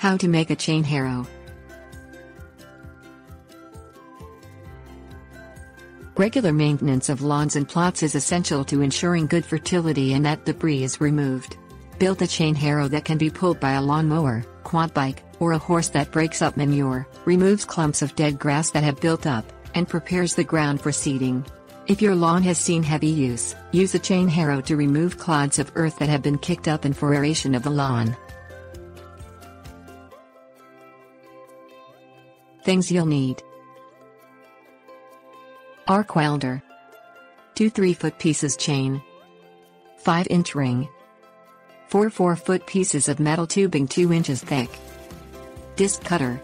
How to make a chain harrow. Regular maintenance of lawns and plots is essential to ensuring good fertility and that debris is removed. Build a chain harrow that can be pulled by a lawnmower, quad bike, or a horse that breaks up manure, removes clumps of dead grass that have built up, and prepares the ground for seeding. If your lawn has seen heavy use, use a chain harrow to remove clods of earth that have been kicked up and for aeration of the lawn. Things you'll need: arc welder, 2 3-foot pieces chain, 5-inch ring, 4 4-foot pieces of metal tubing 2 inches thick, disc cutter,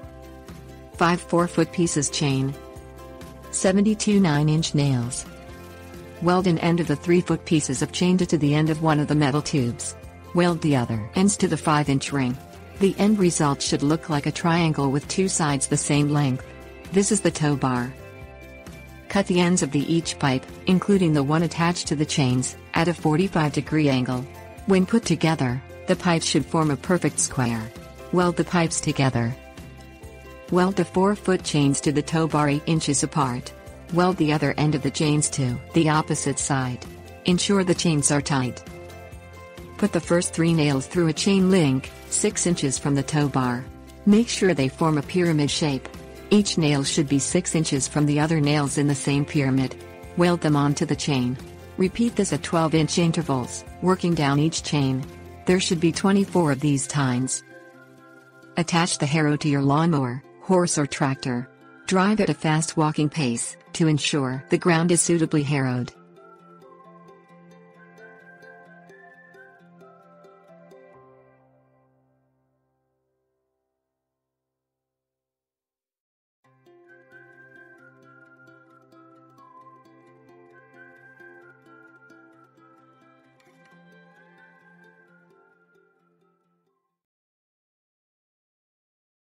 5 4-foot pieces chain, 72 9-inch nails. Weld an end of the 3-foot pieces of chain to the end of one of the metal tubes. Weld the other ends to the 5-inch ring. The end result should look like a triangle with 2 sides the same length. This is the tow bar. Cut the ends of each pipe, including the one attached to the chains, at a 45-degree angle. When put together, the pipes should form a perfect square. Weld the pipes together. Weld the 4-foot chains to the tow bar 8 inches apart. Weld the other end of the chains to the opposite side. Ensure the chains are tight. Put the first 3 nails through a chain link, 6 inches from the tow bar. Make sure they form a pyramid shape. Each nail should be 6 inches from the other nails in the same pyramid. Weld them onto the chain. Repeat this at 12-inch intervals, working down each chain. There should be 24 of these tines. Attach the harrow to your lawnmower, horse or tractor. Drive at a fast walking pace, to ensure the ground is suitably harrowed.